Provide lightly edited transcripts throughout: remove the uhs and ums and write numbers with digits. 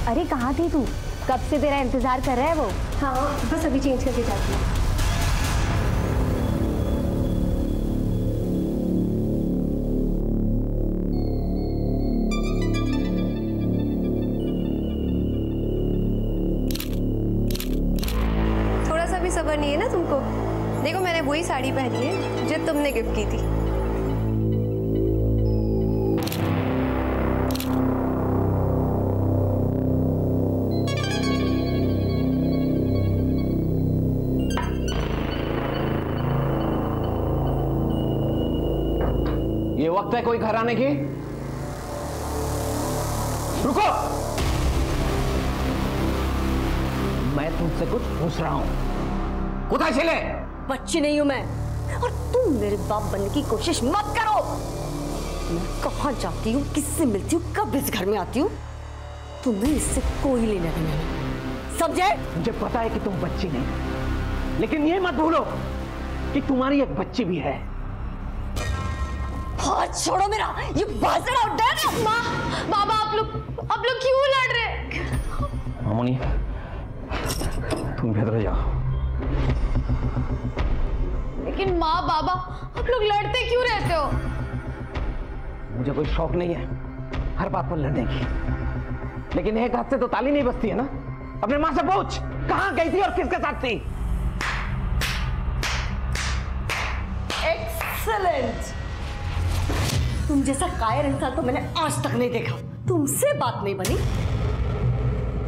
अरे कहाँ थी तू? कब से तेरा इंतजार कर रहा है वो। हाँ बस अभी चेंज करके जाती हूँ। थोड़ा सा भी सब्र नहीं है ना तुमको? देखो मैंने वही साड़ी पहनी है जो तुमने गिफ्ट की थी। ये वक्त है कोई घर आने की? रुको, मैं तुमसे कुछ पूछ रहा हूं। कुत्ता चले? बच्ची नहीं हूं मैं, और तुम मेरे बाप बनने की कोशिश मत करो। मैं कहां जाती हूँ, किससे मिलती हूँ, कब इस घर में आती हूँ, तुम्हें इससे कोई लेना देना नहीं, समझे? मुझे पता है कि तुम बच्ची नहीं, लेकिन ये मत भूलो कि तुम्हारी एक बच्ची भी है। हाथ छोड़ो मेरा, ये बाजरा उठ है। माँ, बाबा आप लोग क्यों लड़ रहे? मामूनी, तुम भीतर जाओ। लेकिन माँ बाबा आप लोग लड़ते क्यों रहते हो? मुझे कोई शौक नहीं है हर बात पर लड़ने की, लेकिन एक हाथ से तो ताली नहीं बजती है ना। अपने माँ से पूछ कहाँ गई थी और किसके साथ थी। एक्सेलेंट, तुम जैसा कायर इंसान तो मैंने आज तक नहीं देखा। तुमसे बात नहीं बनी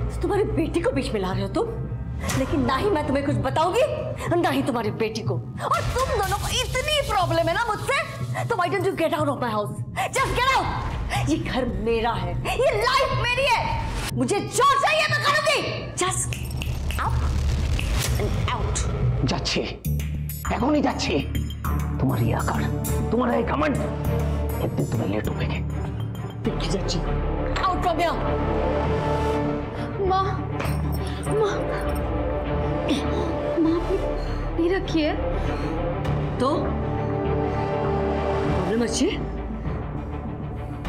तो तुम्हारी बेटी को बीच में ला रहे हो तुम, लेकिन ना ही मैं तुम्हें कुछ बताऊंगी ना ही तुम्हारी बेटी को। और तुम दोनों को इतनी प्रॉब्लम है ना मुझसे, तो why don't you get out of my house? Just get out. ये घर मेरा है, ये लाइफ मेरी है, मुझे जो चाहिए मैं करूंगी। Just up and out. जाच्छी, एगो नहीं जाच्छी, तुम्हारी आकर, तुम्हारा एक घमंड एक दिन तुम्हें लेट उठेंगे। जाच्छी, आउट फ्रॉम हियर। माँ आपने रखी है तो प्रॉब्लम अच्छी है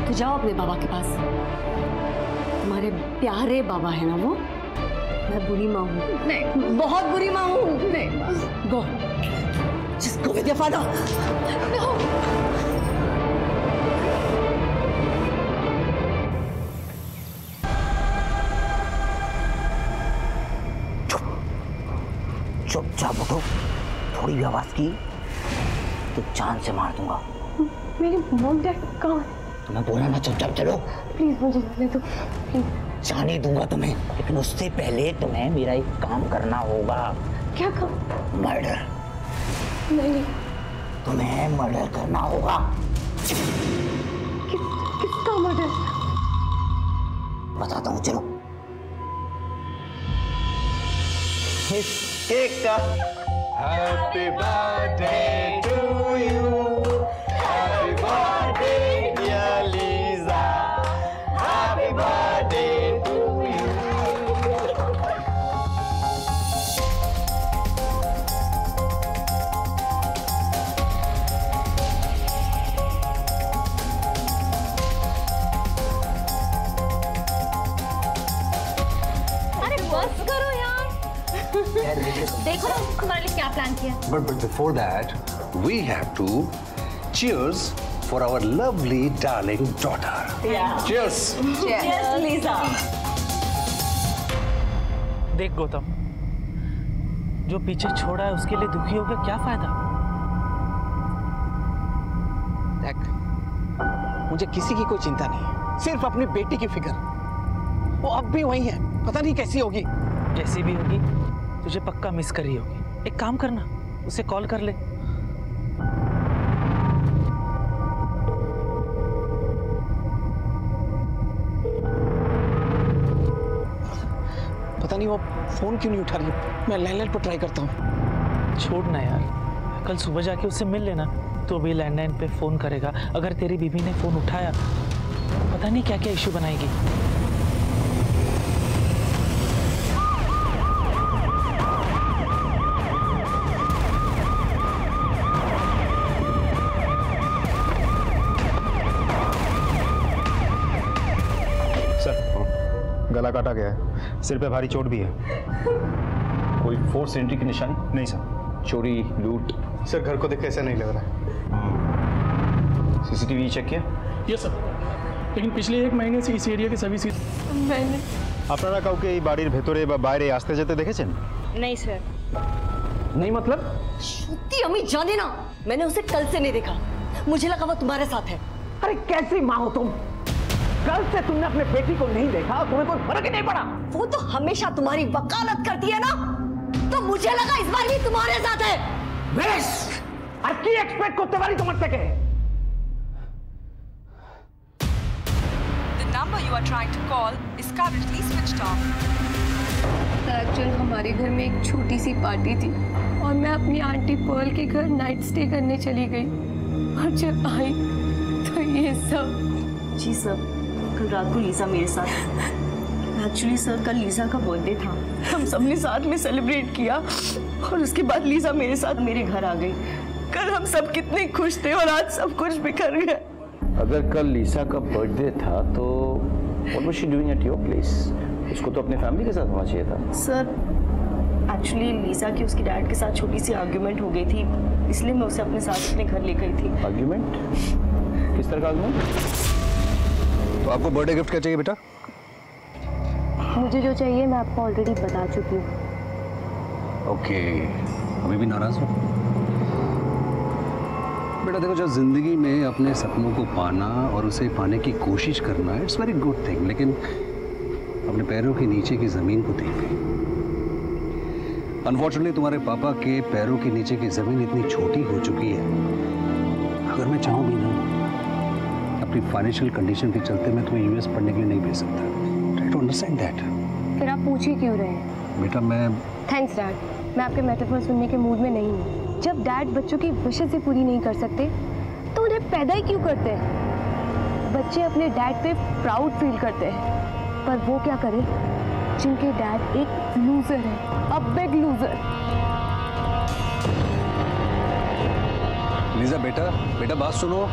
तो जाओ अपने बाबा के पास। तुम्हारे प्यारे बाबा है ना वो। मैं बुरी माँ हूँ? नहीं, बहुत बुरी माँ हूँ। नहीं, go, just go with your father. चुपचाप उठो, थोड़ी भी आवाज की तो जान से मार दूंगा। मेरी मॉम डैड कहाँ है? तुम्हें बोला ना चुपचाप चलो। प्लीज मुझे जाने दो, प्लीज। जाने दूंगा तुम्हें, लेकिन उससे पहले तुम्हें मेरा एक काम करना होगा। क्या काम? मर्डर। नहीं, तुम्हें मर्डर करना होगा। किसका मर्डर? बताता हूँ, चलो। Happy birthday to you. Happy birthday dear Lisa. Happy birthday to you. अरे बस करो यार। देखो ना तुम्हारे लिए क्या प्लान किया। But before that, we have to cheers for our lovely darling daughter. Yeah. Cheers. Yes, Lisa. देख गौतम, जो पीछे छोड़ा है उसके लिए दुखी होकर क्या फायदा? देख, मुझे किसी की कोई चिंता नहीं, सिर्फ अपनी बेटी की फिक्र। वो अब भी वही है, पता नहीं कैसी होगी। जैसी भी होगी तुझे पक्का मिस करी होगी। एक काम करना, उसे कॉल कर ले। पता नहीं वो फोन क्यों नहीं उठा रही। मैं लैंडलाइन पर ट्राई करता हूँ। छोड़ ना यार, कल सुबह जाके उससे मिल लेना। तो अभी लैंडलाइन पे फोन करेगा, अगर तेरी बीबी ने फोन उठाया पता नहीं क्या क्या इश्यू बनाएगी। गला गला काटा गया है, सिर पे भारी चोट भी है। कोई फोर्स एंट्री की निशानी? नहीं सर। चोरी लूट? सर घर को देख के ऐसा नहीं लग रहा है। सीसीटीवी चेक किया? यस सर, लेकिन पिछले 1 महीने से इस एरिया के सभी मैंने আপনারা কাউকে এই বাড়ির ভেতরে বা বাইরে আসতে যেতে দেখেছেন? नहीं सर। नहीं मतलब? सत्ती अम्मी जाने ना, मैंने उसे कल से नहीं देखा। मुझे लगा वो तुम्हारे साथ है। अरे कैसी माँ हो तुम? कल से तुमने अपने बेटी को नहीं देखा, तुम्हें कोई फर्क ही नहीं पड़ा। वो तो हमेशा तुम्हारी वकालत करती है ना, तो मुझे लगा इस बार भी तुम्हारे साथ है। बेश, আর কি এক্সপেক্ট করতে পারি তোমার থেকে? The number you are trying to call is currently switched off. Actually हमारे घर में एक छोटी सी पार्टी थी और मैं अपनी आंटी पर्ल के घर नाइट स्टे करने चली गई और जब आई तो ये सब। जी सर, कल रात को लीजा मेरे साथ। एक्चुअली सर कल लीजा का बर्थडे था, हम सबने साथ में सेलिब्रेट किया और उसके बाद लीजा मेरे साथ मेरे घर आ गई। कल हम सब कितने खुश थे और आज सब कुछ बिखर गया। अगर कल लीसा का बर्थडे था तो what was she doing at your place? उसको तो अपने फैमिली के साथ होना चाहिए था। सर एक्चुअली लीजा की उसके डैड के साथ छोटी सी आर्ग्यूमेंट हो गई थी, इसलिए मैं उसे अपने साथ अपने घर ले गई थी। आर्ग्यूमेंट? किस तरह का आर्ग्यूमेंट? तो आपको बर्थडे गिफ्ट क्या चाहिए बेटा? मुझे जो चाहिए मैं आपको ऑलरेडी बता चुकी हूँ। ओके, अभी भी नाराज हो? बेटा देखो, जब जिंदगी में अपने सपनों को पाना और उसे पाने की कोशिश करना इट्स वेरी गुड थिंग, लेकिन अपने पैरों के नीचे की जमीन को देख। अनफॉर्चुनेटली तुम्हारे पापा के पैरों के नीचे की जमीन इतनी छोटी हो चुकी है, अगर मैं चाहूँ भी ना, अपनी फाइनेंशियल कंडीशन के चलते मैं तुम्हें यूएस पढ़ने के लिए नहीं भेज सकता। Try to understand that. फिर आप पूछ ही क्यों रहे हैं? बेटा मैं थैंक्स डैड, मैं आपके मेटाफर सुनने के मूड में नहीं हूँ। जब डैड बच्चों की विशेष से पूरी नहीं कर सकते तो उन्हें पैदा ही क्यों करते हैं? बच्चे अपने डैड पे प्राउड फील करते हैं, पर वो क्या करें जिनके डैड एक लूजर है, अ बिग लूजर। लीजा बेटा बात सुनो।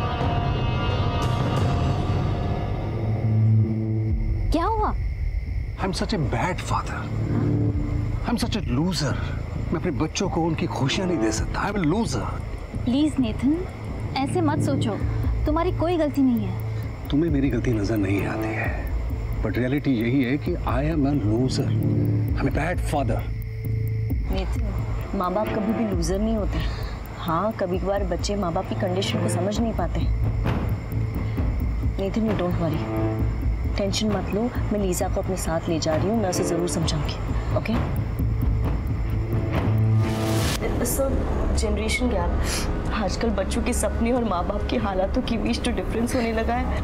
क्या हुआ? I am such a bad father, I am such a loser. मैं अपने बच्चों को उनकी खुशियां नहीं दे सकता। I am a loser. Please Nathan, ऐसे मत सोचो, तुम्हारी कोई गलती नहीं है। तुम्हें मेरी गलती नजर नहीं आती है, बट रियलिटी यही है कि I am a loser, I am a bad father. Nathan, माँ बाप कभी भी लूजर नहीं होते। हाँ, कभी कभार बच्चे माँ बाप की कंडीशन को समझ नहीं पाते। Nathan you don't worry, tension मत लो, मैं लीजा को अपने साथ ले जा रही हूँ, मैं उसे जरूर समझाऊंगी। ओके सर, जनरेशन गैप, आजकल बच्चों के सपने और माँ बाप के हालातों की बीच तो डिफरेंस होने लगा है।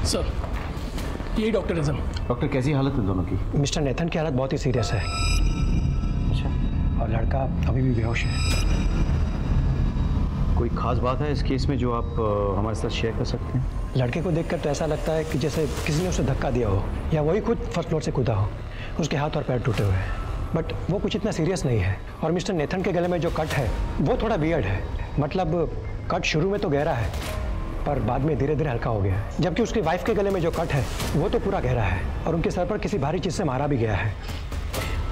सर यही डॉक्टर है सर। डॉक्टर कैसी हालत है दोनों की? मिस्टर नेथन की हालत बहुत ही सीरियस है। अच्छा, और लड़का अभी भी बेहोश है। कोई खास बात है इस केस में जो आप हमारे साथ शेयर कर सकते हैं? लड़के को देखकर तो ऐसा लगता है कि जैसे किसी ने उसे धक्का दिया हो या वही खुद फर्स्ट फ्लोर से कूदा हो। उसके हाथ और पैर टूटे हुए हैं, बट वो कुछ इतना सीरियस नहीं है। और मिस्टर नेथन के गले में जो कट है वो थोड़ा वियर्ड है, मतलब कट शुरू में तो गहरा है पर बाद में धीरे धीरे हल्का हो गया है, जबकि उसकी वाइफ के गले में जो कट है वो तो पूरा गहरा है और उनके सर पर किसी भारी चीज़ से मारा भी गया है।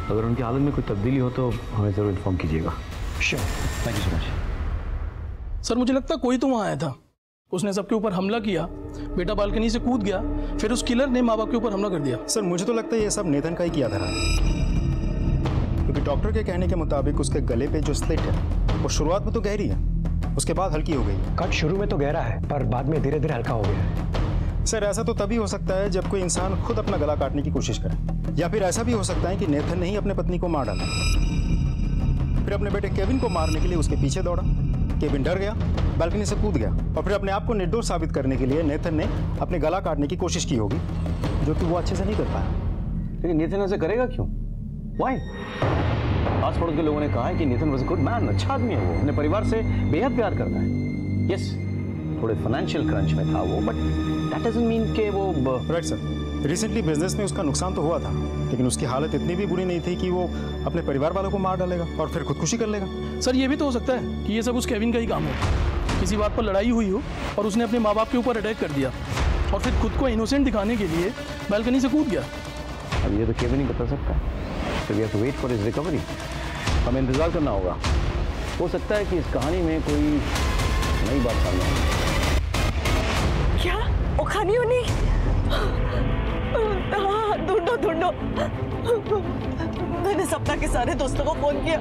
अगर उनकी हालत में कोई तब्दीली हो तो हमें ज़रूर इन्फॉर्म कीजिएगा। Sure, thank you so much. Sir मुझे लगता है कोई तो वहाँ आया था, उसने सबके ऊपर हमला किया, बेटा बालकनी से कूद गया, फिर उस किलर ने माँ बाप के ऊपर हमला कर दिया। सर मुझे तो लगता है ये सब नेथन का ही किया धरा है, क्योंकि डॉक्टर के कहने के मुताबिक उसके गले पे जो स्लिट है वो शुरुआत में तो गहरी है, उसके बाद हल्की हो गई। कट शुरू में तो गहरा है पर बाद में धीरे धीरे हल्का हो गया है। सर ऐसा तो तभी हो सकता है जब कोई इंसान खुद अपना गला काटने की कोशिश करे, या फिर ऐसा भी हो सकता है कि नेथन ने ही अपने पत्नी को मार डाला, फिर अपने बेटे केविन को मारने के लिए उसके पीछे दौड़ा, केविन डर गया, बालकनी से कूद गया और फिर अपने आप को निर्दोष साबित करने के लिए नेथन ने अपने गला काटने की कोशिश की होगी, जो कि वो अच्छे से नहीं कर पाया। लेकिन नेथन ऐसे करेगा क्यों? व्हाई? आस पड़ोस के लोगों ने कहा है कि Nathan was a good man, अच्छा आदमी है, वो अपने परिवार से बेहद प्यार करता है। यस, थोड़े फाइनेंशियल क्रंच में था वो, बट दैट डजंट मीन कि वो राइट सर, रिसेंटली बिजनेस में उसका नुकसान तो हुआ था, लेकिन उसकी हालत इतनी भी बुरी नहीं थी कि वो अपने परिवार वालों को मार डालेगा और फिर खुदकुशी कर लेगा। सर ये भी तो हो सकता है कि ये सब उस केविन का ही काम हो, किसी बात पर लड़ाई हुई हो और उसने अपने माँ बाप के ऊपर अटैक कर दिया, और फिर खुद को इनोसेंट दिखाने के लिए बालकनी से कूद गया। अब ये तो केविन ही बता सकता है। तो we have to wait for his recovery. हमें इंतजार करना होगा। हो सकता है कि इस कहानी में कोई नई बात सामने आए। क्या ओखानी होनी? हाँ, ढूंढो ढूंढो। मैंने सपना के सारे दोस्तों को फोन किया,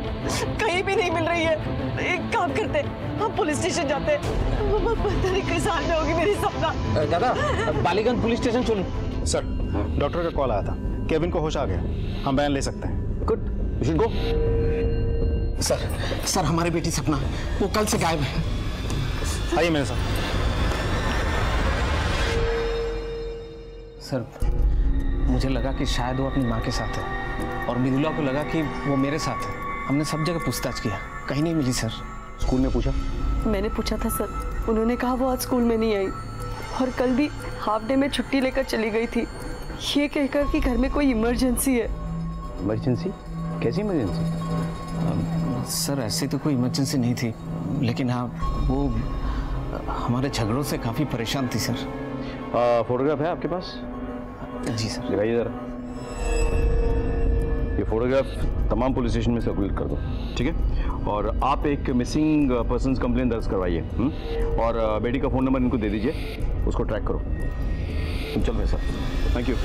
कहीं भी नहीं मिल रही है। एक काम करते, हम पुलिस स्टेशन जाते। पता नहीं किस हाल में होगी मेरी सपना। दादा, बालीगंज पुलिस स्टेशन चलो। सर, डॉक्टर का कॉल आया था, केविन को होश आ गया, हम बयान ले सकते हैं। Good, you should go. Sir हमारी बेटी सपना वो कल से गायब है। आइए मेरे साथ। सर मुझे लगा कि शायद वो अपनी माँ के साथ है और मृदुला को लगा कि वो मेरे साथ है। हमने सब जगह पूछताछ किया, कहीं नहीं मिली सर। स्कूल में पूछा? मैंने पूछा था सर, उन्होंने कहा वो आज स्कूल में नहीं आई और कल भी हाफ डे में छुट्टी लेकर चली गई थी, ये कहकर कि घर में कोई इमरजेंसी है। इमरजेंसी? कैसी इमरजेंसी? सर ऐसी तो कोई इमरजेंसी नहीं थी, लेकिन हाँ वो हमारे झगड़ों से काफ़ी परेशान थी सर। फोटोग्राफ है आपके पास? जी सर। दिखाइए जरा। ये फोटोग्राफ तमाम पुलिस स्टेशन में सर्कुलेट कर दो, ठीक है? और आप एक मिसिंग पर्सन्स कंप्लेंट दर्ज करवाइए और बेटी का फ़ोन नंबर इनको दे दीजिए, उसको ट्रैक करो। तुम चल रहे सर। Thank you.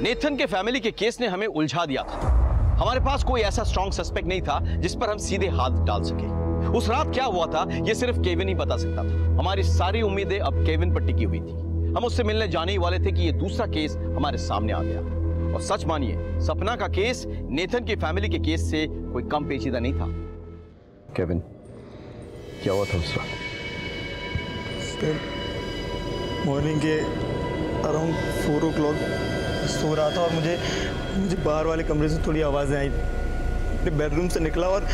नेथन के फैमिली के केस ने हमें उलझा दिया था। हमारे पास कोई ऐसा स्ट्रॉन्ग सस्पेक्ट नहीं था जिस पर हम सीधे हाथ डाल सके। उस रात क्या हुआ था ये सिर्फ केविन ही बता सकता था। हमारी सारी उम्मीदें अब केविन पर टिकी हुई थी। हम उससे मिलने जाने ही वाले थे कि ये दूसरा केस हमारे सामने आ गया। और सच मानिए, सपना का केस नेथन की फैमिली के केस से कोई कम पेचीदा नहीं था। केविन, क्या हुआ था उस रात? मॉर्निंग के अराउंड 4 o'clock सो रहा था और मुझे बाहर वाले कमरे से थोड़ी आवाज़ें आई। अपने बेडरूम से निकला और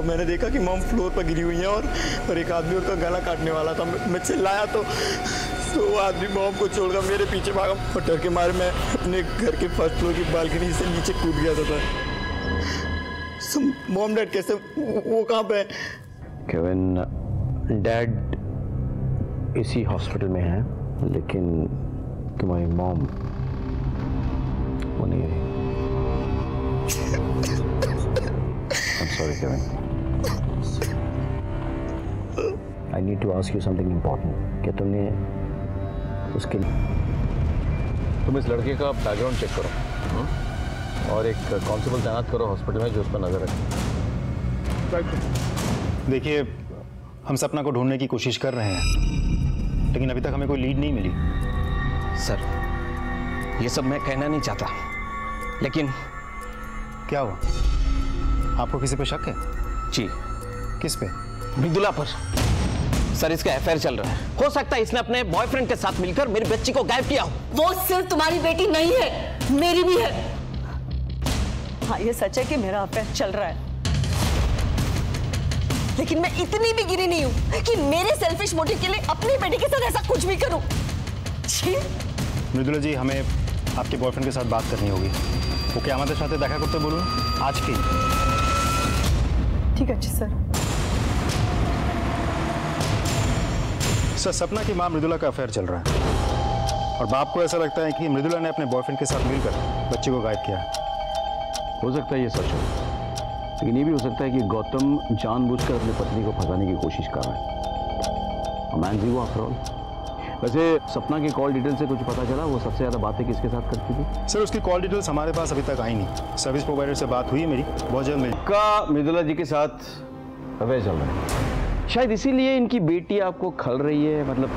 मैंने देखा कि मॉम फ्लोर पर गिरी हुई है और एक आदमी उनका गला काटने वाला था। मैं चिल्लाया तो वो आदमी मॉम को छोड़कर मेरे पीछे भागा और डर के मारे मैं अपने घर के फर्स्ट फ्लोर की बालकनी से नीचे कूद गया था। मॉम डैड कैसे, वो कहाँ पे है? केविन, डैड इसी हॉस्पिटल में है, लेकिन तुम्हारी मॉम वो नहीं है। I'm sorry, Kevin. I need to ask you something important. क्या तुमने उसके तुम इस लड़के का बैकग्राउंड चेक करो और एक कांस्टेबल तैनात करो हॉस्पिटल में जो उस पर नजर रखे। देखिए, हम सपना को ढूंढने की कोशिश कर रहे हैं, लेकिन अभी तक हमें कोई लीड नहीं मिली। सर ये सब मैं कहना नहीं चाहता, लेकिन क्या हुआ? आपको किसी पे शक है? जी। किस पे? मृदुला पर। सर इसका अफेयर चल रहा है। हो सकता है इसने अपने बॉयफ्रेंड के साथ मिलकर मेरी बच्ची को गायब किया हो। वो सिर्फ तुम्हारी बेटी नहीं है, मेरी भी है। हाँ ये सच है कि मेरा अफेयर चल रहा है, लेकिन मैं इतनी भी गिरी नहीं हूं कि मेरे सेल्फिश मोटिव के लिए अपनी बेटी के साथ ऐसा कुछ भी करूं। मृदुला जी, हमें आपके बॉयफ्रेंड के साथ बात करनी होगी। वो क्या हमारे साथ देखा करते बोलूं आज की? ठीक है सर। सर, सपना की मां मृदुला का अफेयर चल रहा है और बाप को ऐसा लगता है कि मृदुला ने अपने बॉयफ्रेंड के साथ मिलकर बच्ची को गायब किया है। हो सकता है ये सच हो, लेकिन ये भी हो सकता है कि गौतम जानबूझकर अपनी पत्नी को फंसाने की कोशिश कर रहा है। मैन जी वो आफ्टर ऑल। वैसे सपना की कॉल डिटेल से कुछ पता चला? वो सबसे ज़्यादा बातें किसके साथ करती थी? सर उसकी कॉल डिटेल्स हमारे पास अभी तक आई नहीं। सर्विस प्रोवाइडर से बात हुई है मेरी, बहुत जल्द मिली। का मृदुला जी के साथ अफेयर चल रहा है, शायद इसीलिए इनकी बेटी आपको खल रही है। मतलब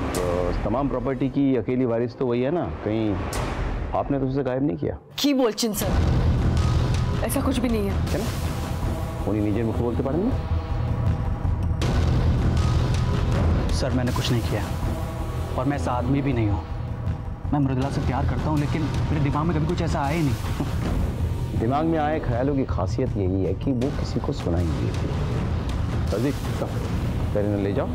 तमाम प्रॉपर्टी की अकेली वारिस तो वही है ना, कहीं आपने तो उसे गायब नहीं किया? की बोलचिन सर, ऐसा कुछ भी नहीं है। क्या ना उन्हीं निजे मुख बोलते पड़े ना? सर मैंने कुछ नहीं किया और मैं ऐसा आदमी भी नहीं हूँ। मैं मृदुला से प्यार करता हूँ, लेकिन मेरे दिमाग में कभी कुछ ऐसा आया ही नहीं। दिमाग में आए ख्यालों की खासियत यही है कि वो किसी को सुनाई नहीं देती। पहले इन्हें ले जाओ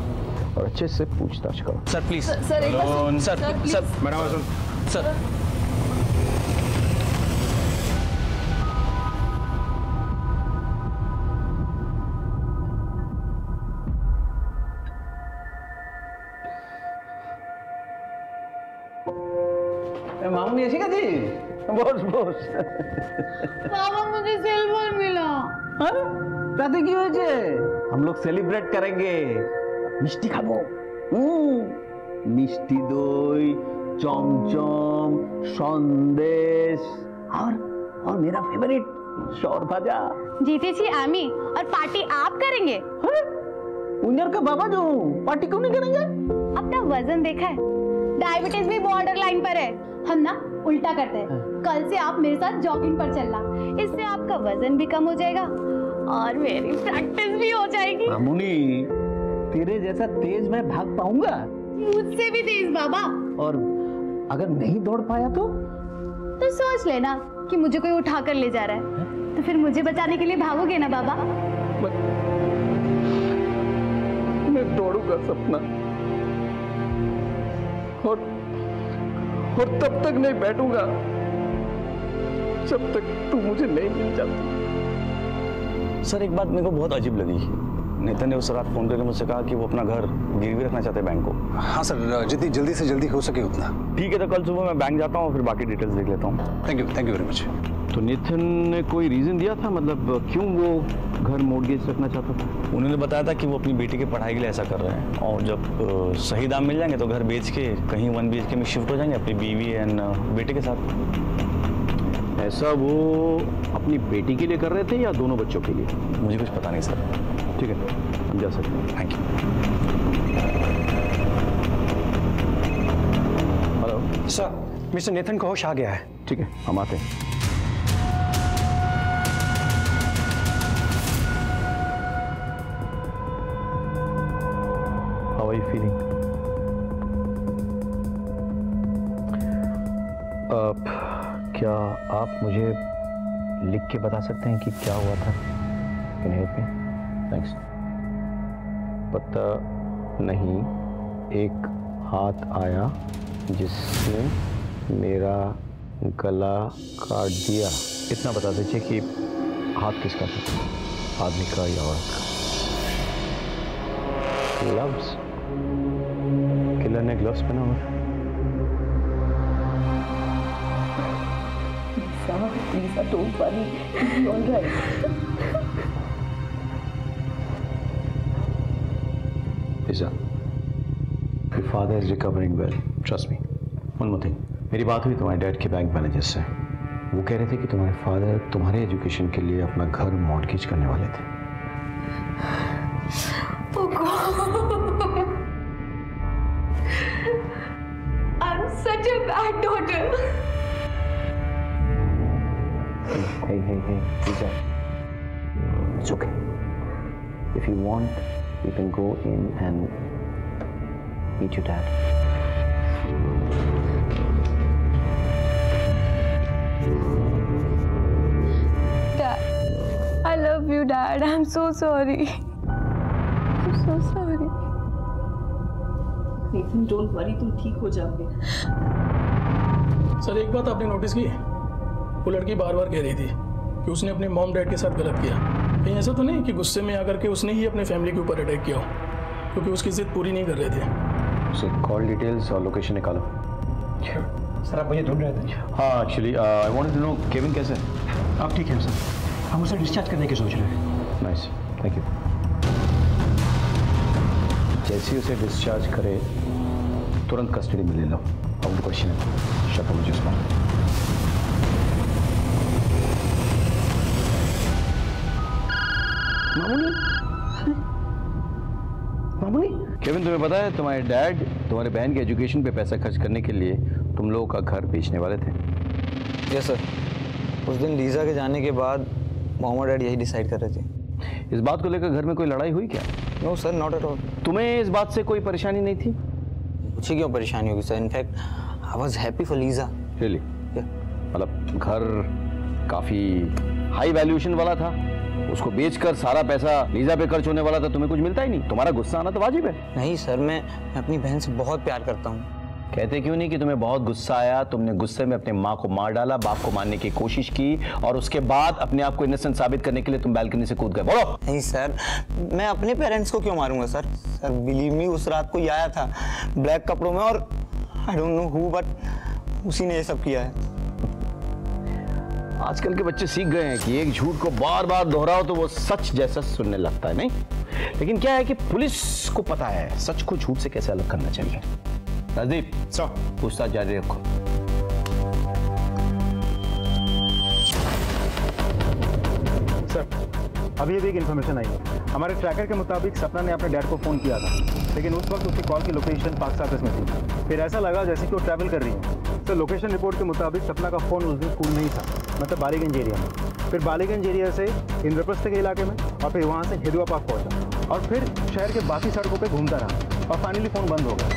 और अच्छे से पूछताछ करो। Sir please. सर एक बार सर मैडम सर मामूनी ऐसी क्या चीज? बोस बोस। पापा मुझे सेल फोन मिला। अरे ताते की वजह से हम लोग सेलिब्रेट करेंगे। मिष्टी खाबो। मिष्टी दई, चमचम, संदेश और मेरा फेवरेट शौर भाजा। जीतेছি আমি और पार्टी आप करेंगे। उन्जर का बाबा जो पार्टी क्यों नहीं करेंगे? अपना वजन देखा है, डायबिटीज भी बॉर्डर लाइन पर है। हम ना उल्टा करते हैं, कल से आप मेरे साथ जॉगिंग पर चलना, इससे आपका वजन भी कम हो जाएगा और मेरी प्रैक्टिस भी हो जाएगी। मामूनी, तेरे जैसा तेज मैं भाग पाऊंगा? मुझसे भी तेज बाबा। और अगर नहीं दौड़ पाया तो सोच लेना कि मुझे कोई उठा कर ले जा रहा है, तो फिर मुझे बचाने के लिए भागोगे ना बाबा? मैं दौड़ूंगा सपना, और तब तक नहीं बैठूंगा जब तक तू मुझे नहीं मिल जाती। सर एक बात मेरे को बहुत अजीब लगी। नेतन ने उस रात फोन करके मुझसे कहा कि वो अपना घर गिरवी रखना चाहते हैं बैंक को। हाँ सर, जितनी जल्दी से जल्दी हो सके उतना। ठीक है, तो कल सुबह मैं बैंक जाता हूँ, फिर बाकी डिटेल्स देख लेता हूँ। Thank you very much. तो नेथन ने कोई रीजन दिया था, मतलब क्यों वो घर मॉर्गेज रखना चाहता था? उन्होंने बताया था कि वो अपनी बेटी की पढ़ाई के लिए ऐसा कर रहे हैं, और जब सही दाम मिल जाएंगे तो घर बेच के कहीं 1 BHK में शिफ्ट हो जाएंगे अपनी बीवी एंड बेटे के साथ। ऐसा वो अपनी बेटी के लिए कर रहे थे या दोनों बच्चों के लिए? मुझे कुछ पता नहीं सर। ठीक है, हम जा सकते हैं। Thank you. Hello sir, mister Nathan को होश आ गया है। ठीक है, हम आते हैं। How are you feeling? क्या आप मुझे लिख के बता सकते हैं कि क्या हुआ था? Can you help me? Thanks. पता नहीं, एक हाथ आया जिसने मेरा गला काट दिया। इतना बता दीजिए कि हाथ किसका था, आदमी का या औरत का? ग्लव्स? किलर ने ग्लव्स पहना हुआ था। Lisa, don't worry. It's all right. Lisa, your father is recovering well. Trust me. One more thing. मेरी बात हुई तुम्हारे डैड के बैंक मैनेजर से। वो कह रहे थे कि तुम्हारे फादर तुम्हारे एजुकेशन के लिए अपना घर मॉर्गेज करने वाले थे। Oh God. I'm such a bad daughter. Hey, Lisa. It's okay. If you want, you can go in and meet your dad. Dad, I love you, Dad. I'm so sorry. I'm so sorry. लेकिन don't worry, तुम ठीक हो जाओगे। Sir एक बात आपने notice की, वो लड़की बार बार कह रही थी कि उसने अपने मॉम डैड के साथ गलत किया। कहीं ऐसा तो नहीं कि गुस्से में आकर के उसने ही अपने फैमिली के ऊपर अटैक किया हो, क्योंकि उसकी जिद पूरी नहीं कर रहे थे। सर कॉल डिटेल्स और लोकेशन निकालो। सर आप मुझे ढूंढ रहे थे? हाँ, actually I wanted to know Kevin कैसे है? आप ठीक हैं सर, हम उसे डिस्चार्ज करने की सोच रहे हैं। Nice, thank you. जैसे ही उसे डिस्चार्ज करे तुरंत कस्टडी में ले लो। अब क्वेश्चन है, शट मुझे उसमें। मामूली, केविन तुम्हें पता है तुम्हारे डैड तुम्हारे बहन के एजुकेशन पे पैसा खर्च करने के लिए तुम लोगों का घर बेचने वाले थे? यस सर, उस दिन लीजा के जाने के बाद मॉम और डैड यही डिसाइड कर रहे थे। इस बात को लेकर घर में कोई लड़ाई हुई क्या? No sir, not at all. तुम्हें इस बात से कोई परेशानी नहीं थी? मुझे क्यों परेशानी होगी sir, in fact I was happy for Lisa. Really? मतलब घर काफी हाई वैल्यूएशन वाला था, उसको बेचकर सारा पैसा लीजा पे खर्च होने वाला था, तुम्हें कुछ मिलता ही नहीं। तुम्हारा गुस्सा आना तो वाजिब है। नहीं सर, मैं अपनी बहन से बहुत प्यार करता हूँ। कहते क्यों नहीं कि तुम्हें बहुत गुस्सा आया, तुमने गुस्से में अपने माँ को मार डाला, बाप को मारने की कोशिश की, और उसके बाद अपने आप को इनोसेंट साबित करने के लिए तुम बालकनी से कूद गए। बोलो। नहीं सर, मैं अपने पेरेंट्स को क्यों मारूंगा सर? सर बिलीव मी, उस रात को आया था ब्लैक कपड़ों में, और I don't know who, but उसी ने ये सब किया है। आजकल के बच्चे सीख गए हैं कि एक झूठ को बार बार दोहराओ तो वो सच जैसा सुनने लगता है, नहीं? लेकिन क्या है कि पुलिस को पता है सच को झूठ से कैसे अलग करना चाहिए। राजदीप, पूछताछ जारी रखो। सर, अभी एक इन्फॉर्मेशन आई। हमारे ट्रैकर के मुताबिक सपना ने अपने डैड को फ़ोन किया था, लेकिन उस वक्त उसकी कॉल की लोकेशन पाक साकस में थी। फिर ऐसा लगा जैसे कि वो ट्रैवल कर रही है। तो लोकेशन रिपोर्ट के मुताबिक सपना का फ़ोन उस दिन स्कूल में ही था, मतलब बालीगंज एरिया में। फिर बालीगंज एरिया से इंद्रप्रस्थ के इलाके में, और फिर वहाँ से हिदुआ पार्क पहुँचा, और फिर शहर के बाकी सड़कों पर घूमता रहा, और फाइनली फ़ोन बंद हो गया।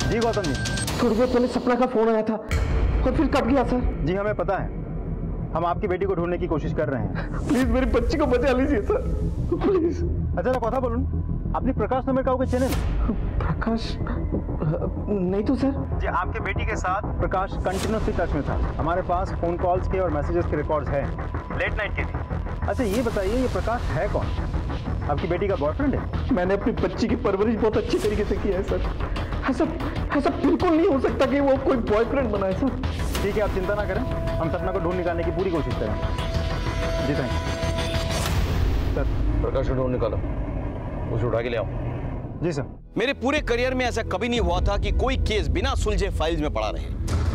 जी गौतम जी, थोड़ी देर पहले सपना का फ़ोन आया था और फिर कट गया सर। जी हमें पता है, हम आपकी बेटी को ढूंढने की कोशिश कर रहे हैं। प्लीज मेरी बच्ची को बचा लीजिए सर, प्लीज। अच्छा कथा बोलूं, अपनी प्रकाश नाम का चैनल। प्रकाश नहीं तो सर। जी आपके बेटी के साथ प्रकाश कंटिन्यूसली टच में था। हमारे पास फोन कॉल्स के और मैसेजेस के रिकॉर्ड्स हैं, लेट नाइट के भी। अच्छा ये बताइए, ये प्रकाश है कौन? आपकी बेटी का बॉयफ्रेंड है? मैंने अपनी बच्ची की परवरिश बहुत अच्छी तरीके से की है सर। ऐसा बिल्कुल नहीं हो सकता कि वो कोई बॉयफ्रेंड बनाए सर। ठीक है, आप चिंता ना करें, हम सपना को ढूंढ निकालने की पूरी कोशिश करेंगे। जी थैंक यू सर। प्रकाश को ढूंढ निकालो, उसे उठा के ले आओ। जी सर। मेरे पूरे करियर में ऐसा कभी नहीं हुआ था कि कोई केस बिना सुलझे फाइल्स में पड़ा रहे,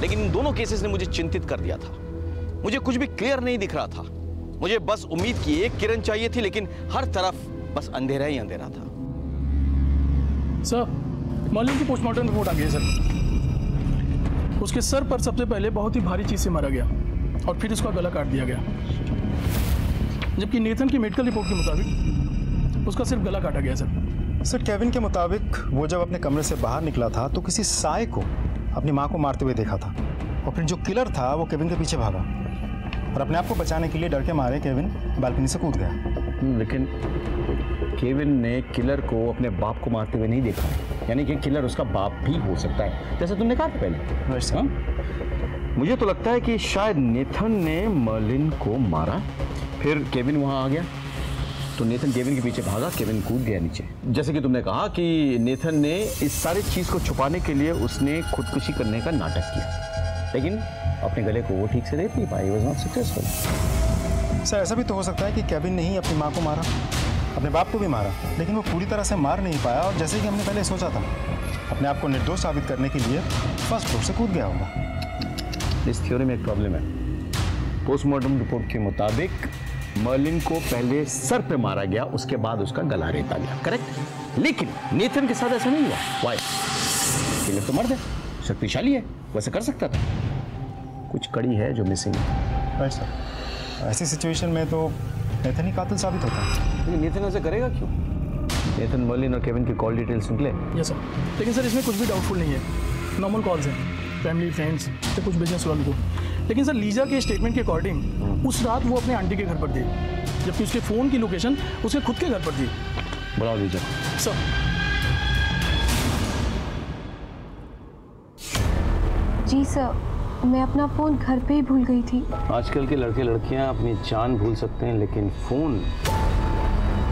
लेकिन इन दोनों केसेस ने मुझे चिंतित कर दिया था। मुझे कुछ भी क्लियर नहीं दिख रहा था। मुझे बस उम्मीद की एक किरण चाहिए थी, लेकिन हर तरफ बस अंधेरा ही अंधेरा था। सर, मर्लिन की पोस्टमार्टम रिपोर्ट आ गई है सर। उसके सर पर सबसे पहले बहुत ही भारी चीज से मारा गया और फिर उसका गला काट दिया गया, जबकि नेथन की मेडिकल रिपोर्ट के मुताबिक उसका सिर्फ गला काटा गया सर। केविन के मुताबिक वो जब अपने कमरे से बाहर निकला था तो किसी साय को अपनी मां को मारते हुए देखा था, और फिर जो किलर था वो केविन के पीछे भागा और अपने आप को बचाने के लिए डर के मारे केविन बालकनी से कूद गया। लेकिन केविन ने किलर को अपने बाप को मारते हुए नहीं देखा, यानी कि किलर उसका बाप भी हो सकता है, जैसे तुमने कहा था पहले। मुझे तो लगता है कि शायद नेथन ने मर्लिन को मारा, फिर केविन वहां आ गया तो नेथन केविन के पीछे भागा, केविन कूद गया नीचे। जैसे कि तुमने कहा कि नेथन ने इस सारी चीज को छुपाने के लिए उसने खुदकुशी करने का नाटक किया, लेकिन अपने गले को वो ठीक से देख नहीं पाई, वाज नॉट सक्सेसफुल। सर ऐसा भी तो हो सकता है कि केविन ने ही अपनी माँ को मारा, अपने बाप को भी मारा, लेकिन वो पूरी तरह से मार नहीं पाया, और जैसे कि हमने पहले सोचा था अपने आप को निर्दोष साबित करने के लिए फर्स्ट फ्लोर से कूद गया होगा। इस थ्योरी में एक प्रॉब्लम है। पोस्टमार्टम रिपोर्ट के मुताबिक मर्लिन को पहले सर पे मारा गया, उसके बाद उसका गला रेता गया, करेक्ट? लेकिन नेथन के साथ ऐसा नहीं हुआ। व्हाई? किलर तो मर्द है, शक्तिशाली है, वैसे कर सकता था। कुछ कड़ी है जो मिसिंग है। ऐसी सिचुएशन में तो नेथन ही कातिल साबित होता है। लेकिन नेथन ऐसा करेगा क्यों? नेथन मर्लिन और केविन की कॉल डिटेल्स निकले? यस सर, लेकिन सर इसमें कुछ भी डाउटफुल नहीं है। नॉर्मल कॉल्स हैं, फैमिली फ्रेंड्स या कुछ बिजनेस वालों को। लेकिन सर लीजा के स्टेटमेंट के अकॉर्डिंग उस रात वो अपने आंटी के घर पर थी, जबकि उसके फ़ोन की लोकेशन उसके खुद के घर पर थी। बुलाओ लीजा। सर। जी सर, मैं अपना फ़ोन घर पे ही भूल गई थी। आजकल के लड़के लड़कियां अपनी जान भूल सकते हैं, लेकिन फ़ोन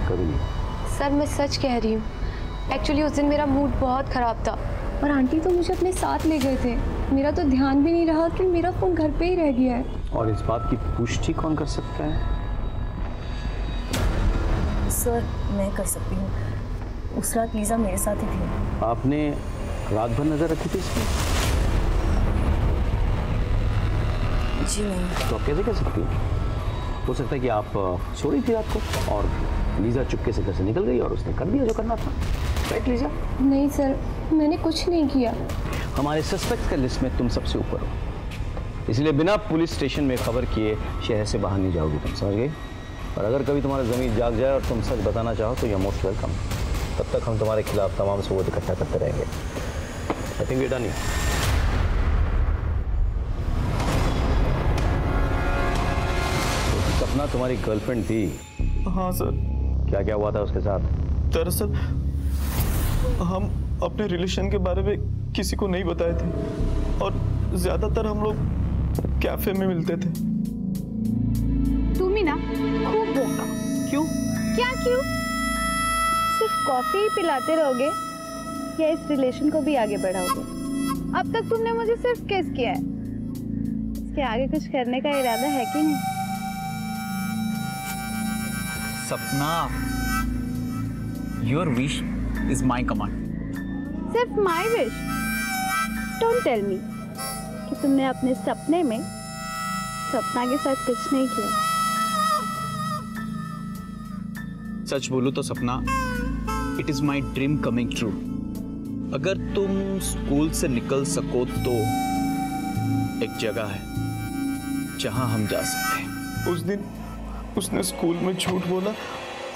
कभी नहीं। सर मैं सच कह रही हूँ, एक्चुअली उस दिन मेरा मूड बहुत ख़राब था और आंटी तो मुझे अपने साथ ले गए थे। मेरा तो ध्यान भी नहीं रहा कि मेरा फ़ोन घर पे ही रह गया है। और इस बात की पुष्टि कौन कर सकता है? सर मैं कर सकती हूँ, उस रात लीजा मेरे साथ ही थी। आपने रात भर नजर रखी थी इसमें? जी नहीं। तो आप कैसे कर सकती हैं? हो सकता है कि आप सो रही थी रात को और लीजा चुपके से घर से निकल गई और उसने कर दिया जो करना था, राइट लीजा? नहीं सर, मैंने कुछ नहीं किया। हमारे सस्पेक्ट का लिस्ट में तुम सबसे ऊपर हो, इसलिए बिना पुलिस स्टेशन में खबर किए शहर से बाहर नहीं जाओगी, तुम समझ गई? और अगर कभी तुम्हारा ज़मीर जाग जाए और तुम सच बताना चाहो तो यू आर मोस्ट वेलकम। तब तक हम तुम्हारे खिलाफ तमाम सबूत इकट्ठा करते रहेंगे। I think we done. Sapna तुम्हारी गर्लफ्रेंड थी? हाँ सर। क्या क्या हुआ था उसके साथ? दरअसल हम अपने रिलेशन के बारे में किसी को नहीं बताए थे और ज्यादातर हम लोग कैफे में मिलते थे। तुम ही ना खूब बोका। क्यों? क्या क्यों? सिर्फ कॉफी ही पिलाते रहोगे या इस रिलेशन को भी आगे बढ़ाओगे? अब तक तुमने मुझे सिर्फ किस किया है, इसके आगे कुछ करने का इरादा है कि नहीं? Sapna, your wish is my command. सिर्फ my wish? Don't tell me कि तुमने अपने सपने में सपना के साथ कुछ नहीं किया। सच बोलूं तो सपना, it is my dream coming true. अगर तुम स्कूल से निकल सको तो एक जगह है जहां हम जा सकते हैं। उस दिन उसने स्कूल में झूठ बोला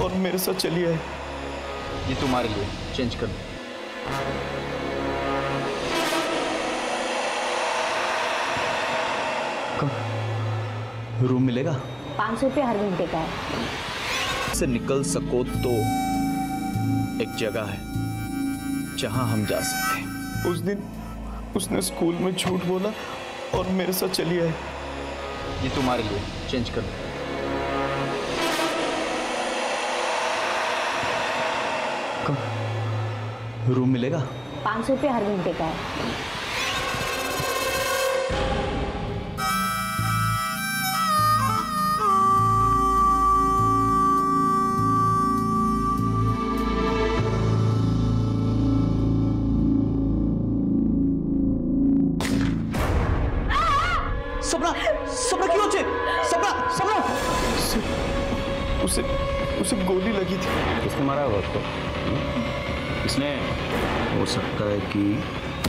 और मेरे साथ चली आई। ये तुम्हारे लिए, चेंज कर दो। रूम मिलेगा? 500 रुपये हर घंटे का है। से निकल सको तो एक जगह है जहां हम जा सकते हैं। उस दिन उसने स्कूल में झूठ बोला और मेरे साथ चली आई। ये तुम्हारे लिए, चेंज कर दो। रूम मिलेगा? 500 रुपये हर घंटे का है। सपना, सपना क्यों होचे? सपना, सपना! उसे गोली लगी थी। किसने मारा होगा उसको? इसने? हो सकता है कि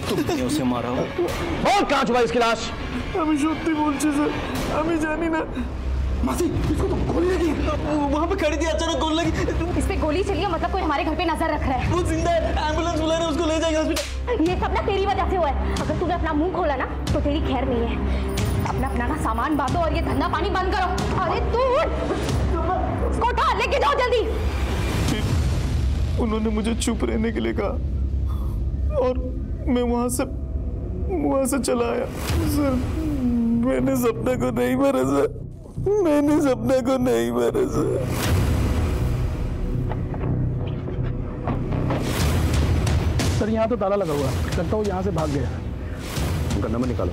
तुमने उसे मारा हो। और कहाँ छुपा इसकी लाश? আমি সত্যি বলছি স্যার, আমি জানি না। मासी, इसको तो गोली लगी। वहाँ पे खड़ी थी, अचानक गोली लगी। इस पे गोली चली है, मतलब कोई हमारे घर पे नजर रख रहा है। वो जिंदा है, एम्बुलेंस बुला रहे हैं, उसको ले जाएंगे हॉस्पिटल। ये सब ना तेरी वजह से हुआ है। अगर तूने अपना मुंह खोला ना तो तेरी खैर नहीं है। अपना ना सामान बांधो और ये धंधा पानी बंद करो। अरे तू उसको उठा, लेके जाओ जल्दी। उन्होंने मुझे चुप रहने के लिए कहा और मैं वहां से चला आया। सर, मैंने सपना को नहीं मारा सर, मैंने सपना को नहीं मारा सर। सर यहाँ तो ताला लगा हुआ है, लगता हूँ यहाँ से भाग गया। उनका नंबर निकालो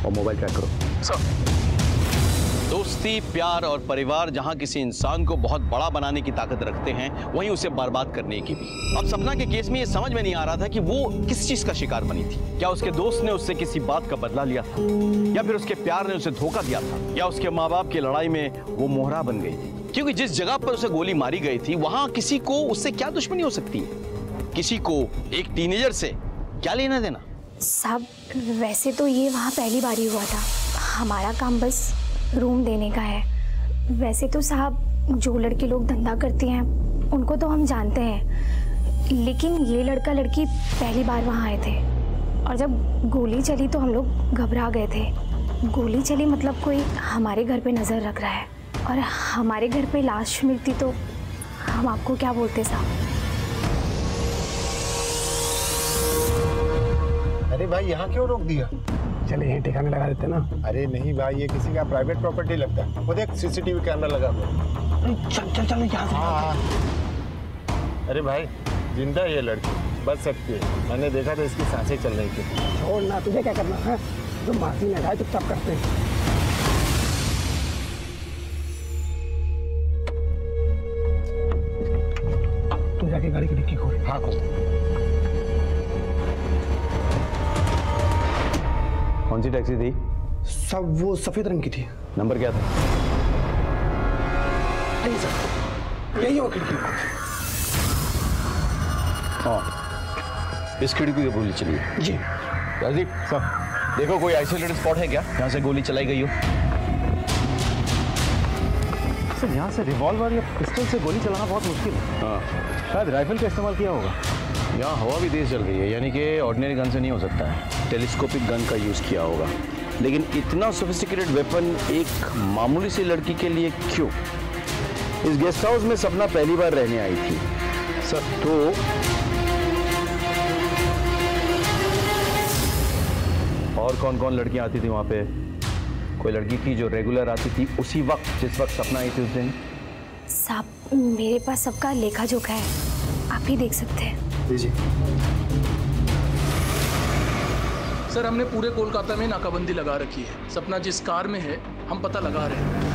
और मोबाइल ट्रैक करो। दोस्ती, प्यार और परिवार जहां किसी इंसान को बहुत बड़ा बनाने की ताकत रखते हैं, वहीं उसे बर्बाद करने की भी। अब सपना के केस में ये समझ में नहीं आ रहा था कि वो किस चीज का शिकार बनी थी। क्या उसके दोस्त ने उससे किसी बात का बदला लिया था, या फिर उसके प्यार ने उसे धोखा दिया था, या उसके माँ बाप की लड़ाई में वो मोहरा बन गई थी। क्योंकि जिस जगह पर उसे गोली मारी गई थी वहां किसी को उससे क्या दुश्मनी हो सकती है? किसी को एक टीनेजर से क्या लेना देना? साहब, वैसे तो ये वहाँ पहली बार ही हुआ था। हमारा काम बस रूम देने का है। वैसे तो साहब, जो लड़के लोग धंधा करते हैं उनको तो हम जानते हैं, लेकिन ये लड़का लड़की पहली बार वहाँ आए थे और जब गोली चली तो हम लोग घबरा गए थे। गोली चली मतलब कोई हमारे घर पे नज़र रख रहा है, और हमारे घर पे लाश मिलती तो हम आपको क्या बोलते साहब। अरे भाई, यहाँ क्यों रोक दिया? चले यहीं ठिकाने लगा देते ना। अरे नहीं भाई, ये किसी का प्राइवेट प्रॉपर्टी लगता है। वो देख, सीसीटीवी कैमरा लगा हुआ। चल चल चल यहाँ से। हाँ। अरे भाई, जिंदा ये लड़की, बच सकती है। मैंने देखा था, इसकी सांसें चल रही थी। छोड़ ना, तुझे क्या करना है? जो मासी ने कहा चुपचाप करते हैं। तू जाके गाड़ी की डिक्की खोल। हाँ खोल। कौन सी टैक्सी थी? सब वो सफेद रंग की थी। नंबर क्या था? नहीं सर, यही हो खिड़की। हाँ, इस खिड़की की गोली चली है। जी राजीव सर, देखो कोई आइसोलेटेड स्पॉट है क्या यहाँ से गोली चलाई गई हो? सर, यहाँ से रिवॉल्वर या पिस्टल से गोली चलाना बहुत मुश्किल है। हाँ, शायद राइफल का इस्तेमाल किया होगा। यहाँ हवा भी तेज चल रही है, यानी कि ऑर्डिनरी गन से नहीं हो सकता है। टेलीस्कोपिक गन का यूज़ किया होगा। लेकिन इतना सोफिस्टिकेटेड वेपन एक मामूली सी लड़की के लिए क्यों? इस गेस्ट हाउस में सपना पहली बार रहने आई थी सर, तो और कौन कौन लड़कियां आती थी वहाँ पे? कोई लड़की थी जो रेगुलर आती थी उसी वक्त जिस वक्त सपना आई थी उस दिन? साहब, मेरे पास सबका लेखा जोखा है, आप ही देख सकते हैं। दीजिए। सर हमने पूरे कोलकाता में नाकाबंदी लगा रखी है। सपना जिस कार में है हम पता लगा रहे हैं।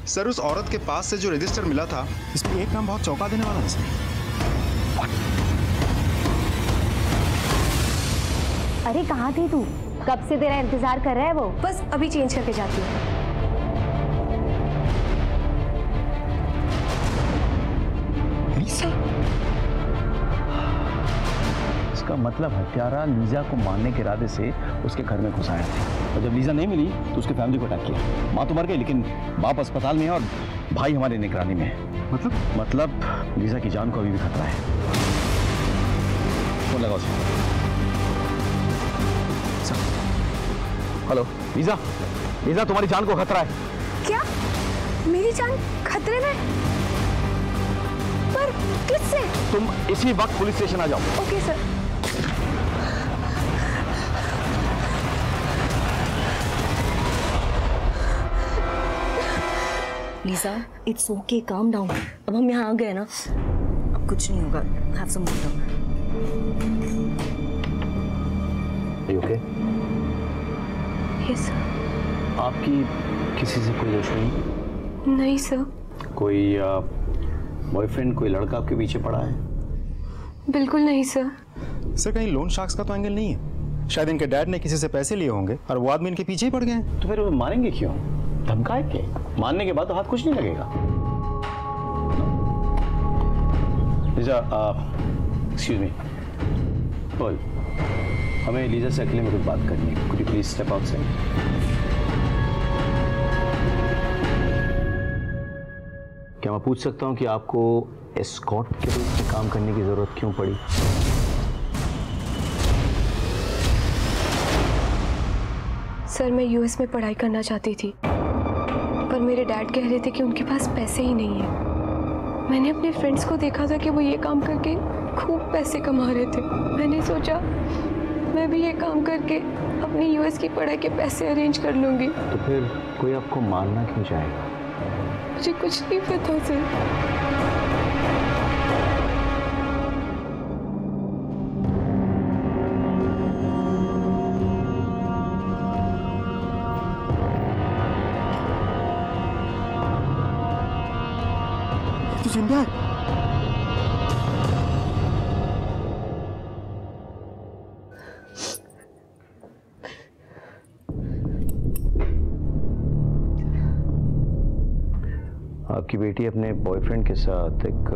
सर उस औरत के पास से जो रजिस्टर मिला था, इसमें एक नाम बहुत चौंका देने वाला है सर। अरे कहाँ थी तू? कब से तेरा इंतजार कर रहा है वो? बस अभी चेंज करके जाती हूँ। इसका मतलब हत्यारा लीजा को मारने के इरादे से उसके घर में घुसाया था, और जब लीजा नहीं मिली तो उसके फैमिली को अटैक किया। माँ तो मर गई, लेकिन बाप अस्पताल में है और भाई हमारे निगरानी में है। मतलब लीजा की जान को अभी भी खतरा है। फोन लगाओ उसे। हेलो लीजा, लीजा तुम्हारी जान को खतरा है। क्या? मेरी जान खतरे में? पर किससे? तुम इसी वक्त पुलिस स्टेशन आ जाओ। Okay sir. Lisa, it's okay, calm down. अब हम यहाँ आ गए ना, अब कुछ नहीं होगा। Have some water. Are you okay? Yes sir. आपकी किसी से कोई दुश्मनी? नहीं सर। कोई बॉयफ्रेंड, कोई लड़का आपके पीछे पड़ा है? बिल्कुल नहीं सर। सर कहीं लोन शार्क्स का तो एंगल नहीं है? शायद इनके डैड ने किसी से पैसे लिए होंगे और वो आदमी इनके पीछे ही पड़ गए हैं। तो फिर वो मारेंगे क्यों? धमकाए के? मारने के बाद तो हाथ कुछ नहीं लगेगा। लीजा, एक्सक्यूज मी, बोल, हमें लीजा से अकेले में कुछ बात करनी है। Could you please step outside? क्या मैं पूछ सकता हूँ कि आपको एस्कॉर्ट के रूप में काम करने की जरूरत क्यों पड़ी? सर मैं यूएस में पढ़ाई करना चाहती थी, पर मेरे डैड कह रहे थे कि उनके पास पैसे ही नहीं है। मैंने अपने फ्रेंड्स को देखा था कि वो ये काम करके खूब पैसे कमा रहे थे। मैंने सोचा मैं भी ये काम करके अपनी यूएस की पढ़ाई के पैसे अरेंज कर लूँगी। तो फिर कोई आपको मारना क्यों चाहेगा? मुझे कुछ नहीं पता सर। जिंदा है? आपकी बेटी अपने बॉयफ्रेंड के साथ एक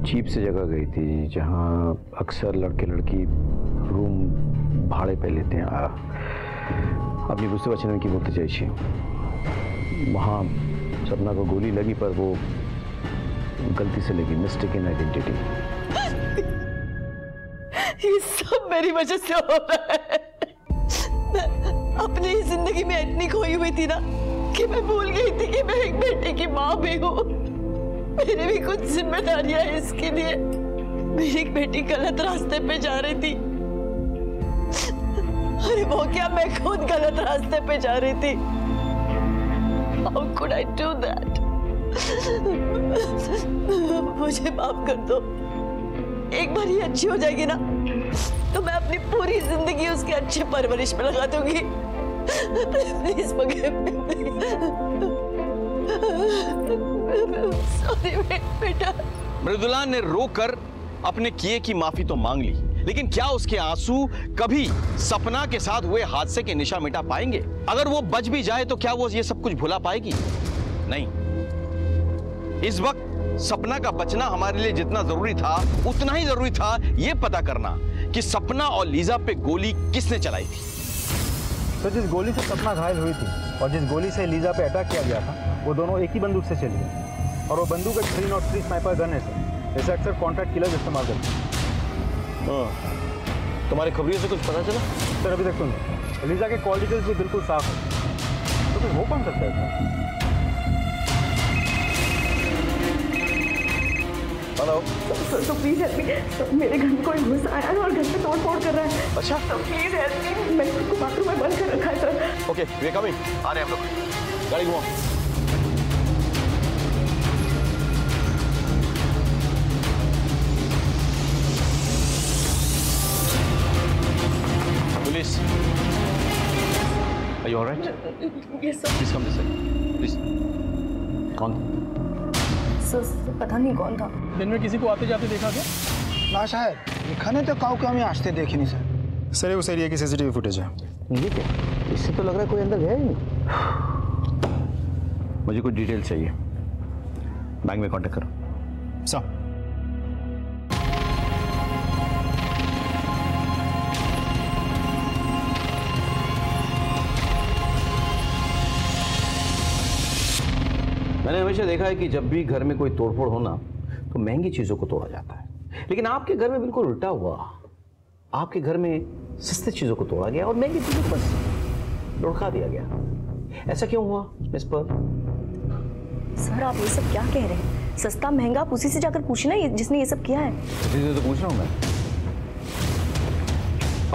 चीप सी जगह गई थी जहां अक्सर लड़के लड़की रूम भाड़े पे लेते हैं। अपनी बुझते बचने की बोलते चाहिए। वहाँ सपना को गोली लगी, पर वो गलती से लगी, मिस्टेकन आइडेंटिटी। ये सब मेरी वजह से हो रहा है। मैं अपनी जिंदगी में इतनी खोई हुई थी ना कि मैं भूल गई थी कि मैं एक बेटे की माँ भी हूँ। मेरी भी कुछ जिम्मेदारियां हैं इसके लिए। मेरी एक बेटी गलत रास्ते पे जा रही थी। अरे वो क्या, मैं खुद गलत रास्ते पे जा रही थी। How could I do that? मुझे माफ कर दो। एक बार ये अच्छी हो जाएगी ना तो मैं अपनी पूरी जिंदगी उसकी अच्छी परवरिश में लगा दूंगी। प्लीज सॉरी बेटा। मृदुला ने रोकर अपने किए की माफी तो मांग ली, लेकिन क्या उसके आंसू कभी सपना के साथ हुए हादसे के निशा मिटा पाएंगे? अगर वो बच भी जाए तो क्या वो ये सब कुछ भुला पाएगी? नहीं। इस वक्त सपना का बचना हमारे लिए जितना जरूरी था उतना ही जरूरी था ये पता करना कि सपना और लीजा पे गोली किसने चलाई थी। तो जिस गोली से सपना घायल हुई थी और जिस गोली से लीजा पे अटैक किया गया था वो दोनों एक ही बंदूक से चली गई, और वो बंदूक एक 303 स्नाइपर गन है सर। जैसे अक्सर कॉन्ट्रैक्ट किलर्स इस्तेमाल करते हैं। तुम्हारे खबरियों से कुछ पता चला? सर अभी तक तो नहीं। लीजा के कॉल डिटेल्स भी बिल्कुल साफ है, तो फिर हो कौन सकता है सर? हेलो तो प्लीज हेल्प मी। मेरे घर में कोई घुस आया है और घर पे तोड़ फोड़ कर रहा है। अच्छा तो प्लीज हेल्प मी। मैंने खुद को बाथरूम में बंद कर रखा है सर। ओके वी कमिंग, आ रहे हैं हम लोग। गाड़ी घुमाओ। Police, are you alright? Yes sir. Please come this side please. कौन? सर पता नहीं कौन था। दिन में किसी को आते जाते देखा क्या? ना शायद एखाने तो काउ के हमें आजते देखे नहीं सर। सर उस एरिया की सीसीटीवी फुटेज है। ये क्या? इससे तो लग रहा है कोई अंदर गया ही नहीं। मुझे कुछ डिटेल चाहिए, बैंक में कांटेक्ट करो। सर मैंने हमेशा देखा है कि जब भी घर में कोई तोड़फोड़ हो ना तो महंगी चीजों को तोड़ा जाता है, लेकिन आपके घर में बिल्कुल उल्टा हुआ। आपके घर में सस्ती चीजों को तोड़ा गया और महंगी चीजों को बस लुढ़का दिया गया। ऐसा क्यों हुआ मिस पर्ल? सर आप ये सब क्या कह रहे हैं? सस्ता महंगा आप उसी से जाकर पूछना जिसने ये सब किया है। उसी से तो पूछ रहा हूं मैं।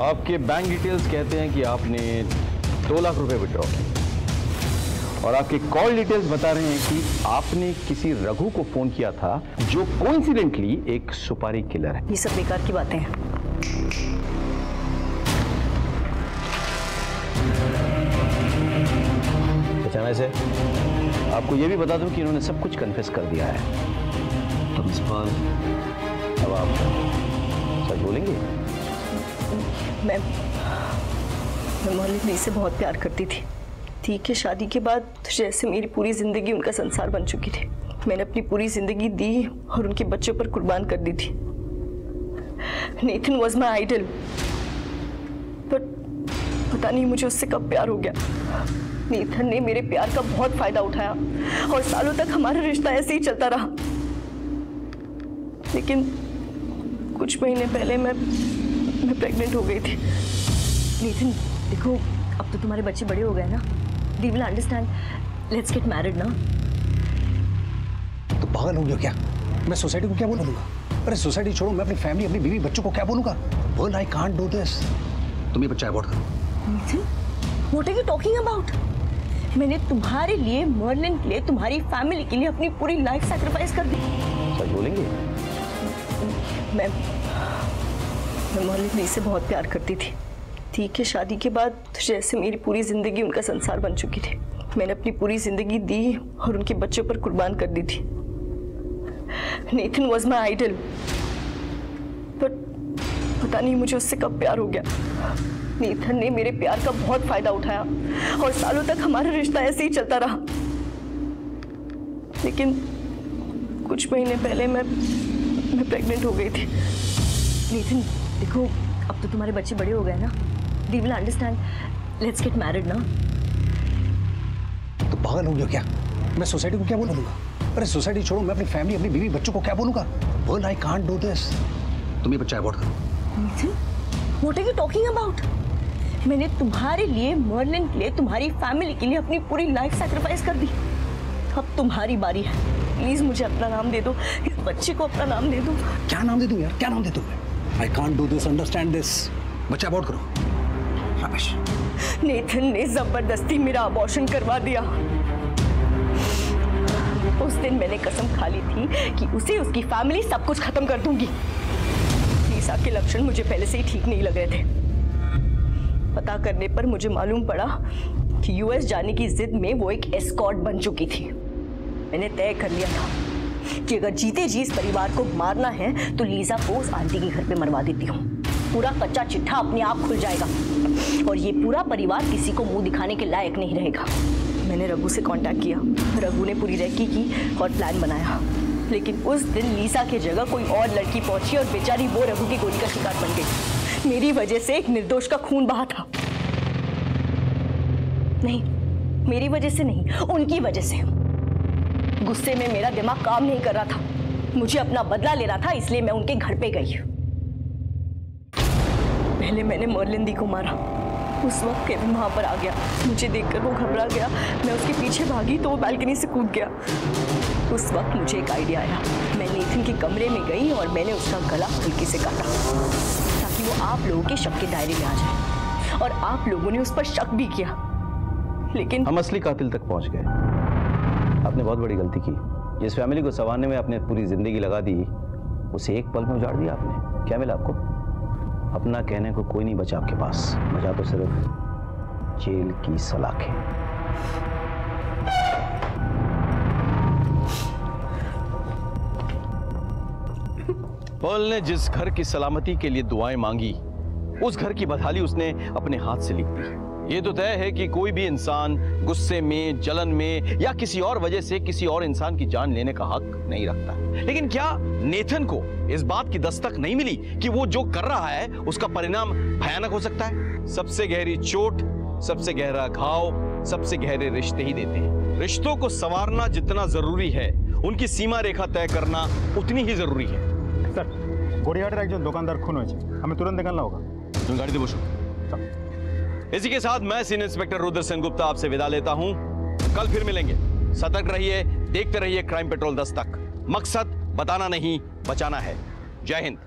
आपके बैंक डिटेल्स कहते हैं कि आपने 2 लाख रुपए विड्रॉ किए और आपके कॉल डिटेल्स बता रहे हैं कि आपने किसी रघु को फोन किया था जो कोइंसिडेंटली एक सुपारी किलर है। ये सब बेकार की बातें हैं। अच्छा वैसे आपको ये भी बता दूं कि इन्होंने सब कुछ कन्फेस कर दिया है। तो मिस पर्ल, अब आप सच बोलेंगे? मैं मोहल्ले से बहुत प्यार करती थी। ठीक है, शादी के बाद जैसे मेरी पूरी जिंदगी उनका संसार बन चुकी थी। मैंने अपनी पूरी जिंदगी दी और उनके बच्चों पर कुर्बान कर दी थी। Nathan was my idol, but पता नहीं मुझे उससे कब प्यार हो गया। नेथन ने मेरे प्यार का बहुत फायदा उठाया और सालों तक हमारा रिश्ता ऐसे ही चलता रहा। लेकिन कुछ महीने पहले मैं प्रेग्नेंट हो गई थी। नेथन देखो, अब तो तुम्हारे बच्चे बड़े हो गए ना। They will understand. Let's get married now. तो पागल हो गया क्या? मैं सोसाइटी को क्या बोलूंगा? अरे सोसाइटी छोड़ो, मैं अपनी फैमिली, अपनी बीवी, बच्चों को क्या बोलूंगा? बोल आई कांट डू दिस। तुम ये बच्चा अबॉर्ट करो। Nathan, what are you talking about? मैंने तुम्हारे लिए, मर्लिन के लिए, तुम्हारी फैमिली के लिए अपनी पूरी लाइफ सैक्रिफाइस कर दी। सच बोलेंगे? मैं मर्लिन से बहुत प्यार करती थी। ठीक है, शादी के बाद जैसे मेरी पूरी जिंदगी उनका संसार बन चुकी थी। मैंने अपनी पूरी जिंदगी दी और उनके बच्चों पर कुर्बान कर दी थी। Nathan was my idol, but पता नहीं मुझे उससे कब प्यार हो गया। नेथन ने मेरे प्यार का बहुत फायदा उठाया और सालों तक हमारा रिश्ता ऐसे ही चलता रहा। लेकिन कुछ महीने पहले मैं प्रेग्नेंट हो गई थी। नेथन देखो, अब तो तुम्हारे बच्चे बड़े हो गए ना। They will understand. Let's get married now. तो पागल हो गया क्या? मैं सोसाइटी को क्या बोलूंगा? अरे सोसाइटी छोड़ो, मैं अपनी फैमिली, अपनी बीवी, बच्चों को क्या बोलूंगा? बोल आई कांट डू दिस। तुम ये बच्चा अबॉर्ट करो। Nathan, what are you talking about? मैंने तुम्हारे लिए, मर्लिन के लिए, तुम्हारी फैमिली के लिए अपनी पूरी लाइफ सैक्रिफाइस कर दी। अब तुम्हारी बारी है। प्लीज मुझे अपना नाम दे दो, इस बच्चे को अपना नाम दे दो। क्या नाम दे दूं यार? क्या नाम दे दूं? I can't do this, understand this. बच्चा अबॉर्ट करो। नेथन ने जबरदस्ती मेरा अबॉर्शन करवा दिया। उस दिन मैंने कसम खा ली थी कि उसे, उसकी फैमिली, सब कुछ खत्म कर दूंगी। लीसा के लक्षण मुझे पहले से ही ठीक नहीं लग रहे थे। पता करने पर मुझे मालूम पड़ा कि यूएस जाने की जिद में वो एक एस्कॉर्ट बन चुकी थी। मैंने तय कर लिया था कि अगर जीते जी इस परिवार को मारना है तो लीजा को उस आंटी के घर पे मरवा देती हूँ। पूरा कच्चा चिट्ठा अपने आप खुल जाएगा और ये पूरा परिवार किसी को मुंह दिखाने के लायक नहीं रहेगा। मैंने रघु से कांटेक्ट किया। रघु ने पूरी रेकी की और प्लान बनाया। लेकिन उस दिन लीसा की जगह कोई और लड़की पहुंची और बेचारी वो रघु की गोली का शिकार बन गई। मेरी वजह से एक निर्दोष का खून बहा था। नहीं, मेरी वजह से नहीं, उनकी वजह से। गुस्से में मेरा दिमाग काम नहीं कर रहा था। मुझे अपना बदला लेना था, इसलिए मैं उनके घर पे गई। पहले मैंने मर्लिन दी को मारा। उस वक्त केविन वहां पर आ गया। मुझे देखकर वो घबरा गया। मैं उसके पीछे भागी तो वो बालकनी से कूद गया। उस वक्त मुझे एक आइडिया आया। मैं नेथन नेथन के कमरे में गई और मैंने उसका गला हल्के से काटा ताकि वो आप लोगों के शक के दायरे में आ जाए, और आप लोगों ने उस पर शक भी किया, लेकिन हम असली कातिल तक पहुंच गए। आपने बहुत बड़ी गलती की। जिस फैमिली को संवारने में आपने पूरी जिंदगी लगा दी, उसे एक पल में उजाड़ दिया आपने। क्या मिला आपको? अपना कहने को कोई नहीं बचा आपके पास, बचा तो सिर्फ जेल की सलाखें। पर्ल ने जिस घर की सलामती के लिए दुआएं मांगी, उस घर की बदहाली उसने अपने हाथ से लिख दी। ये तो तय है कि कोई भी इंसान गुस्से में, जलन में या किसी और वजह से किसी और इंसान की जान लेने का हक नहीं रखता। लेकिन क्या नेथन को इस बात की दस्तक नहीं मिली कि वो जो कर रहा है उसका परिणाम भयानक हो सकता है? सबसे गहरी चोट, सबसे गहरा घाव, सबसे गहरे रिश्ते ही देते हैं। रिश्तों को संवारना जितना जरूरी है, उनकी सीमा रेखा तय करना उतनी ही जरूरी है। सर, गोड़ियाहाटेर एक दुकानदार खून हुए, हमें तुरंत निकलना होगा। तुम गाड़ी दे बसो। इसी के साथ मैं सीनियर इंस्पेक्टर रुद्र सेन गुप्ता आपसे विदा लेता हूं। कल फिर मिलेंगे। सतर्क रहिए, देखते रहिए क्राइम पेट्रोल 10 तक। मकसद बताना नहीं, बचाना है। जय हिंद।